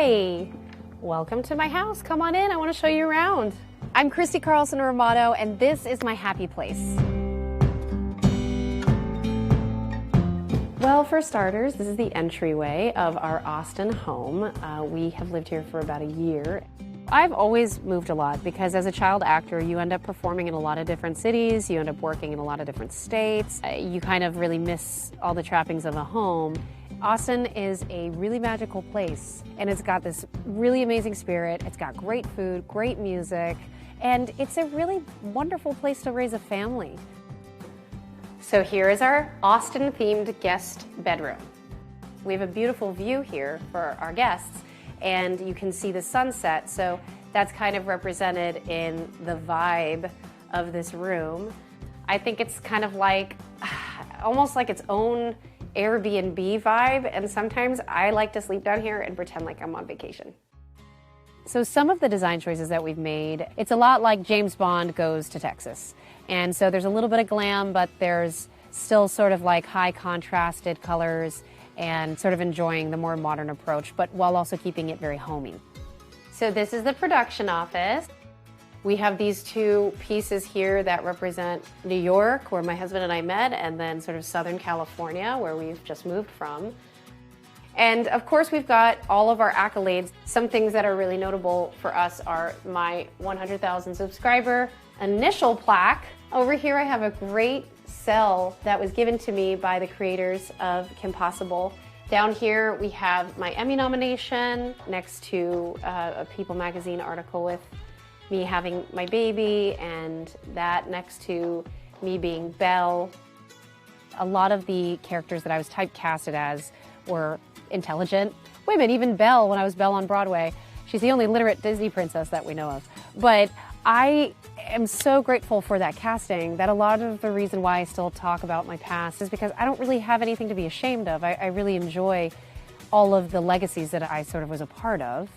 Hi, welcome to my house. Come on in, I want to show you around. I'm Christy Carlson Romano, and this is my happy place. Well, for starters, this is the entryway of our Austin home. We have lived here for about a year. I've always moved a lot because as a child actor, you end up performing in a lot of different cities, you end up working in a lot of different states. You kind of really miss all the trappings of a home. Austin is a really magical place, and it's got this really amazing spirit. It's got great food, great music, and it's a really wonderful place to raise a family. So here is our Austin-themed guest bedroom. We have a beautiful view here for our guests, and you can see the sunset, so that's kind of represented in the vibe of this room. I think it's kind of like, almost like its own Airbnb vibe, and sometimes I like to sleep down here and pretend like I'm on vacation. So some of the design choices that we've made, it's a lot like James Bond Goes to Texas. And so there's a little bit of glam, but there's still sort of like high contrasted colors and sort of enjoying the more modern approach, but while also keeping it very homey. So this is the production office. We have these two pieces here that represent New York, where my husband and I met, and then sort of Southern California, where we've just moved from. And of course, we've got all of our accolades. Some things that are really notable for us are my 100,000 subscriber initial plaque. Over here, I have a great cell that was given to me by the creators of Kim Possible. Down here, we have my Emmy nomination next to a People magazine article with me having my baby, and that next to me being Belle. A lot of the characters that I was typecasted as were intelligent women, even Belle, when I was Belle on Broadway. She's the only literate Disney princess that we know of. But I am so grateful for that casting that a lot of the reason why I still talk about my past is because I don't really have anything to be ashamed of. I really enjoy all of the legacies that I sort of was a part of.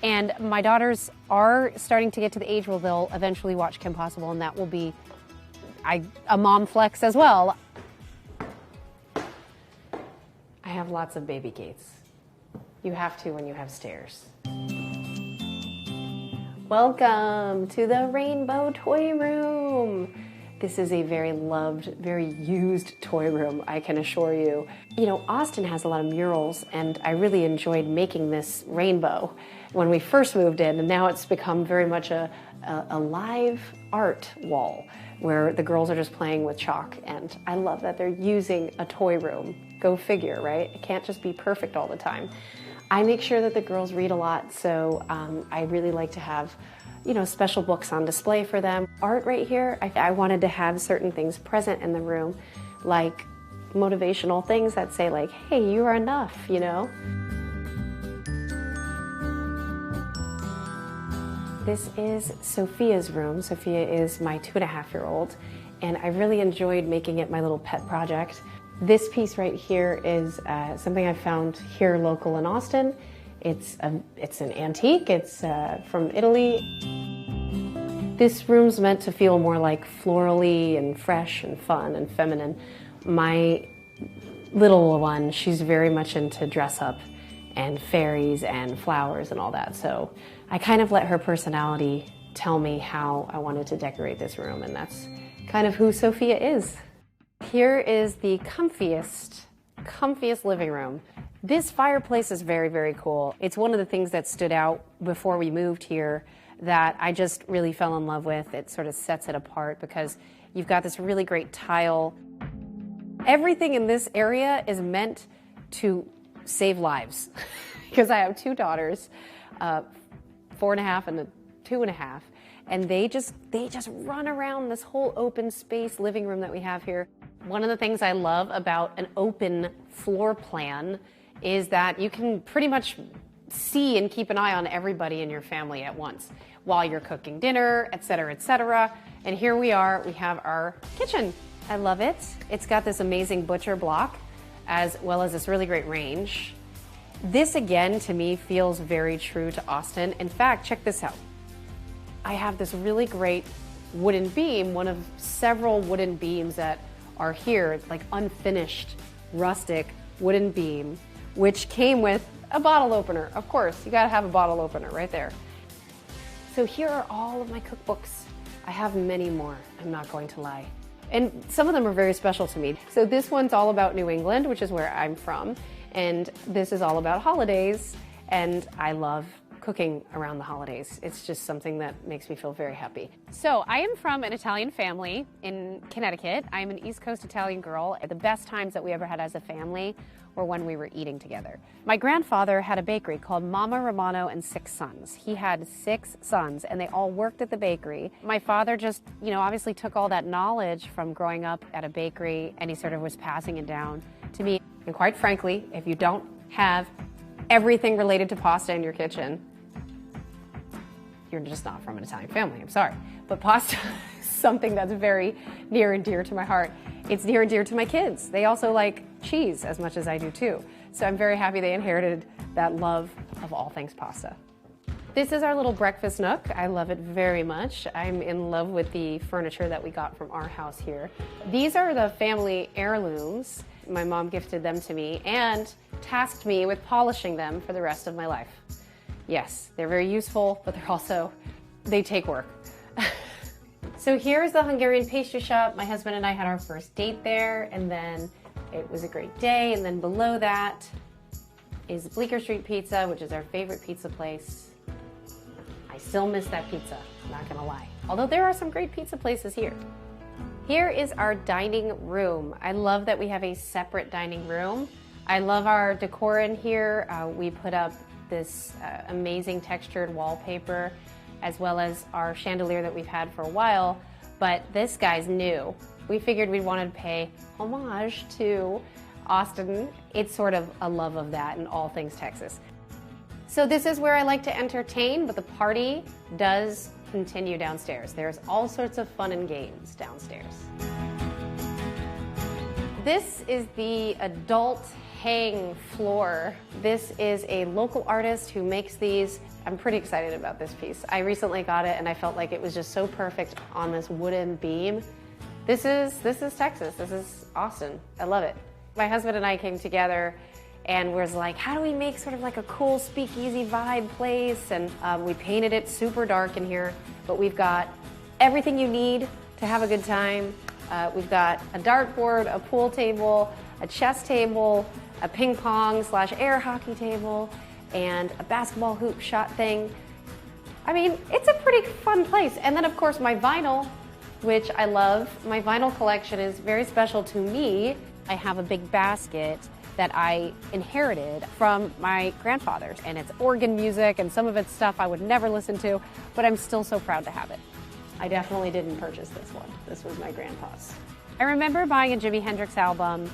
And my daughters are starting to get to the age where they'll eventually watch Kim Possible, and that will be a mom flex as well. I have lots of baby gates. You have to when you have stairs. Welcome to the Rainbow Toy Room. This is a very loved, very used toy room, I can assure you. You know, Austin has a lot of murals, and I really enjoyed making this rainbow when we first moved in, and now it's become very much a live art wall where the girls are just playing with chalk, and I love that they're using a toy room. Go figure, right? It can't just be perfect all the time. I make sure that the girls read a lot, so I really like to have, you know, special books on display for them. Art right here, I wanted to have certain things present in the room, like motivational things that say like, hey, you are enough, you know? This is Sophia's room. Sophia is my 2.5-year-old, and I really enjoyed making it my little pet project. This piece right here is something I found here local in Austin. It's an antique, it's from Italy. This room's meant to feel more like florally and fresh and fun and feminine. My little one, she's very much into dress up and fairies and flowers and all that. So I kind of let her personality tell me how I wanted to decorate this room, and that's kind of who Sophia is. Here is the comfiest living room. This fireplace is very, very cool. It's one of the things that stood out before we moved here that I just really fell in love with. It sort of sets it apart because you've got this really great tile. Everything in this area is meant to save lives because I have two daughters, 4.5 and a 2.5, and they just run around this whole open space living room that we have here. One of the things I love about an open floor plan is that you can pretty much see and keep an eye on everybody in your family at once while you're cooking dinner, etc., etc. And here we are, we have our kitchen. I love it. It's got this amazing butcher block as well as this really great range. This again to me feels very true to Austin. In fact, check this out. I have this really great wooden beam, one of several wooden beams that are here, like unfinished, rustic wooden beam, which came with A bottle opener, of course. You gotta have a bottle opener right there. So here are all of my cookbooks. I have many more, I'm not going to lie. And some of them are very special to me. So this one's all about New England, which is where I'm from. And this is all about holidays. And I love cooking around the holidays. It's just something that makes me feel very happy. So I am from an Italian family in Connecticut. I'm an East Coast Italian girl. The best times that we ever had as a family were when we were eating together. My grandfather had a bakery called Mama Romano and 6 Sons. He had 6 sons and they all worked at the bakery. My father just, obviously took all that knowledge from growing up at a bakery and he sort of was passing it down to me. And quite frankly, if you don't have everything related to pasta in your kitchen, you're just not from an Italian family, I'm sorry. But pasta is something that's very near and dear to my heart. It's near and dear to my kids. They also like cheese as much as I do too. So I'm very happy they inherited that love of all things pasta. This is our little breakfast nook. I love it very much. I'm in love with the furniture that we got from our house here. These are the family heirlooms. My mom gifted them to me and tasked me with polishing them for the rest of my life. Yes, they're very useful, but they take work. So here's the Hungarian pastry shop. My husband and I had our first date there, and then it was a great day. And then below that is Bleecker Street Pizza, which is our favorite pizza place. I still miss that pizza, not gonna lie. Although there are some great pizza places here. Here is our dining room. I love that we have a separate dining room. I love our decor in here. We put up this amazing textured wallpaper, as well as our chandelier that we've had for a while, but this guy's new. We figured we wanted to pay homage to Austin. It's sort of a love of that in all things Texas. So this is where I like to entertain, but the party does continue downstairs. There's all sorts of fun and games downstairs. This is the adult hang floor. This is a local artist who makes these. I'm pretty excited about this piece. I recently got it and I felt like it was just so perfect on this wooden beam. This is Texas. This is Austin. I love it. My husband and I came together and was like, how do we make sort of like a cool speakeasy vibe place? And we painted it super dark in here, but we've got everything you need to have a good time. We've got a dartboard, a pool table, a chess table, a ping pong / air hockey table, and a basketball hoop shot thing. I mean, it's a pretty fun place. And then of course my vinyl, which I love. My vinyl collection is very special to me. I have a big basket that I inherited from my grandfather, and it's organ music and some of it's stuff I would never listen to, but I'm still so proud to have it. I definitely didn't purchase this one. This was my grandpa's. I remember buying a Jimi Hendrix album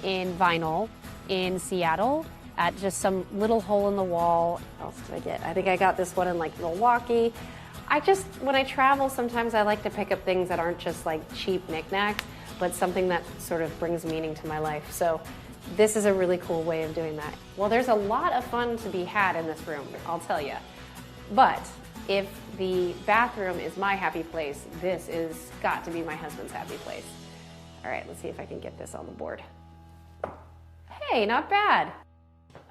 in vinyl in Seattle at just some little hole in the wall. What else did I get? I think I got this one in like Milwaukee. When I travel, sometimes I like to pick up things that aren't just like cheap knickknacks, but something that sort of brings meaning to my life. So this is a really cool way of doing that. Well, there's a lot of fun to be had in this room, I'll tell you. But if the bathroom is my happy place, this is got to be my husband's happy place. All right, let's see if I can get this on the board. Hey, not bad.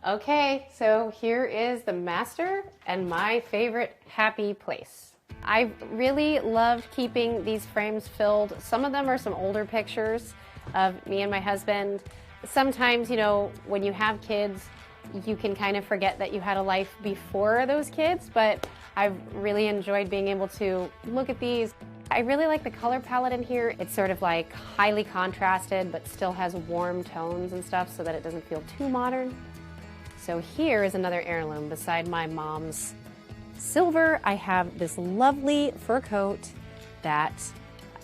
Okay, so here is the master and my favorite happy place. I really loved keeping these frames filled. Some of them are some older pictures of me and my husband. Sometimes, when you have kids, you can kind of forget that you had a life before those kids, but I've really enjoyed being able to look at these. I really like the color palette in here. It's sort of like highly contrasted, but still has warm tones and stuff so that it doesn't feel too modern. So here is another heirloom. Beside my mom's silver, I have this lovely fur coat that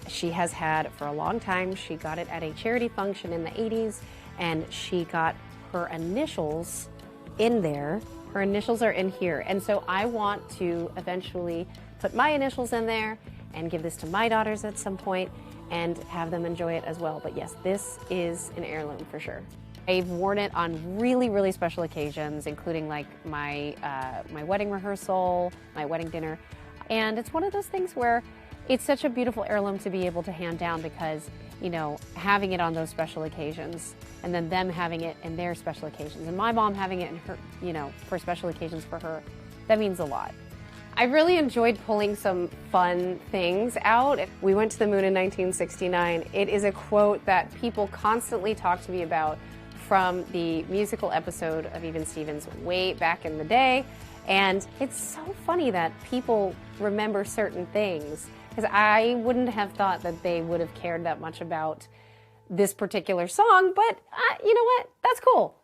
she has had for a long time. She got it at a charity function in the 80s, and she got her initials in there. Her initials are in here. And so I want to eventually put my initials in there and give this to my daughters at some point and have them enjoy it as well. But yes, this is an heirloom for sure. I've worn it on really, really special occasions, including like my wedding rehearsal, my wedding dinner. And it's one of those things where it's such a beautiful heirloom to be able to hand down because you know, having it on those special occasions, and then them having it in their special occasions, and my mom having it in her, you know, for special occasions for her. That means a lot. I really enjoyed pulling some fun things out. We went to the moon in 1969. It is a quote that people constantly talk to me about from the musical episode of Even Stevens way back in the day. And it's so funny that people remember certain things, because I wouldn't have thought that they would have cared that much about this particular song, but you know what? That's cool.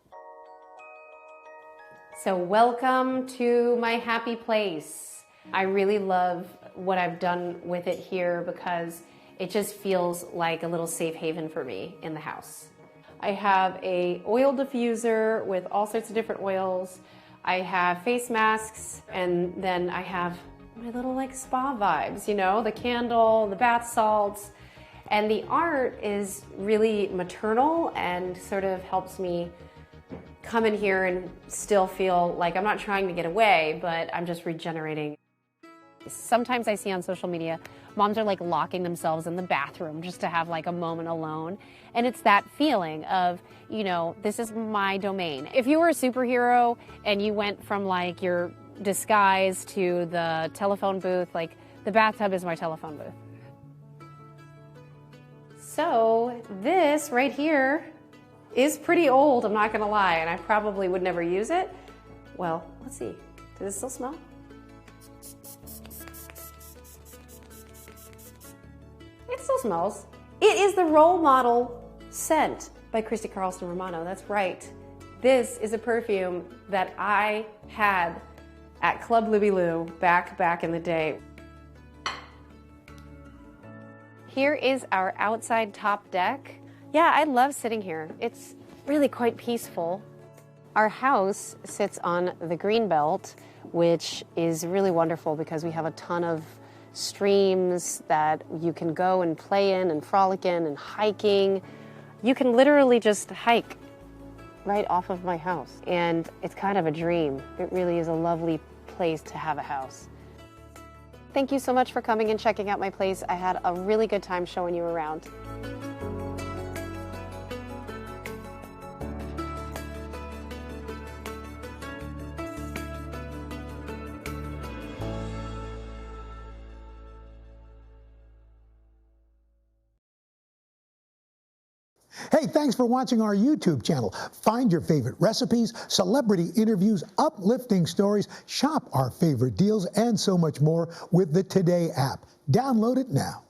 So welcome to my happy place. I really love what I've done with it here because it just feels like a little safe haven for me in the house. I have a oil diffuser with all sorts of different oils. I have face masks, and then I have my little like spa vibes, you know, the candle, the bath salts, and the art is really maternal and sort of helps me come in here and still feel like I'm not trying to get away, but I'm just regenerating. Sometimes I see on social media, moms are like locking themselves in the bathroom just to have like a moment alone. And it's that feeling of, you know, this is my domain. If you were a superhero and you went from like your disguise to the telephone booth, like the bathtub is my telephone booth. So this right here is pretty old, I'm not gonna lie, and I probably would never use it. Well, let's see, does it still smell? It still smells. It is the Role Model scent by Christy Carlson Romano. That's right. This is a perfume that I had at Club Libby Lou back in the day. Here is our outside top deck. Yeah, I love sitting here. It's really quite peaceful. Our house sits on the greenbelt, which is really wonderful because we have a ton of streams that you can go and play in and frolic in, and hiking. You can literally just hike right off of my house, and it's kind of a dream. It really is a lovely place to have a house. Thank you so much for coming and checking out my place. I had a really good time showing you around. Hey, thanks for watching our YouTube channel. Find your favorite recipes, celebrity interviews, uplifting stories, shop our favorite deals, and so much more with the Today app. Download it now.